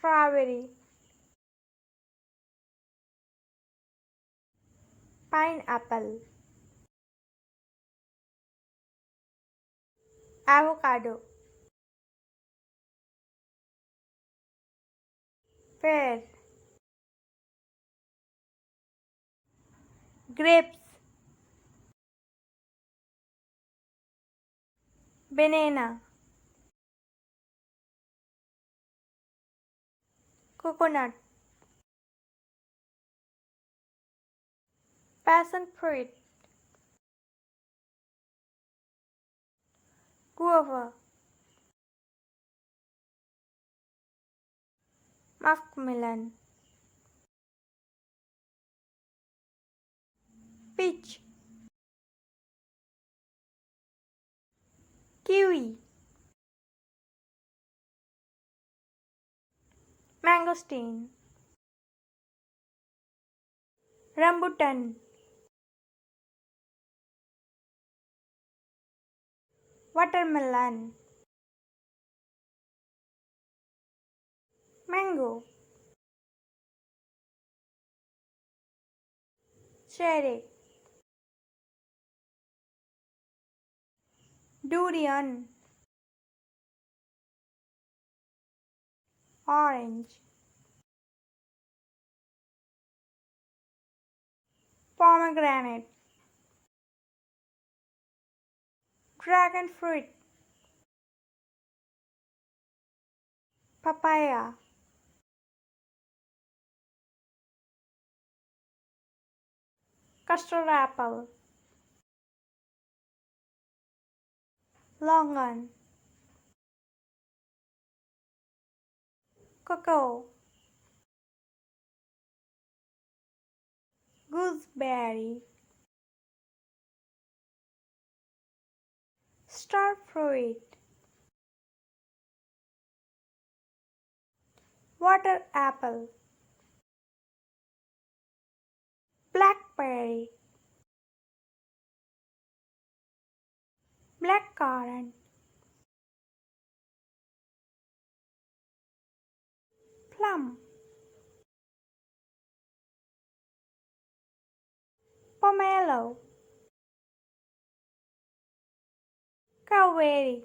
strawberry, pineapple, avocado, pear, grapes, banana, coconut, passion fruit, guava, muskmelon, peach, kiwi, mangosteen, rambutan, watermelon, mango, cherry, durian, orange, pomegranate, dragon fruit, papaya, custard apple, longan, cocoa, gooseberry, star fruit, water apple, blackberry, black currant, plum, pomelo, cowberry,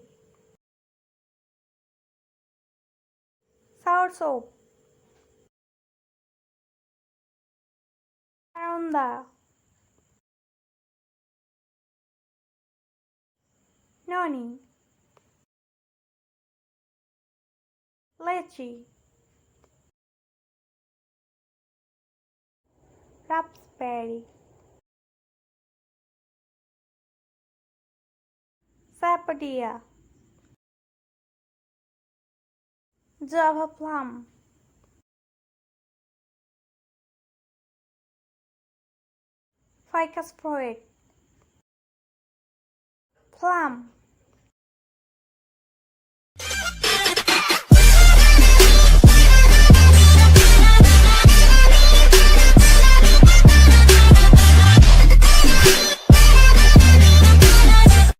Soursop, Karounda, Noni, Lychee, raspberry, Sapodilla, Java plum, ficus fruit, plum,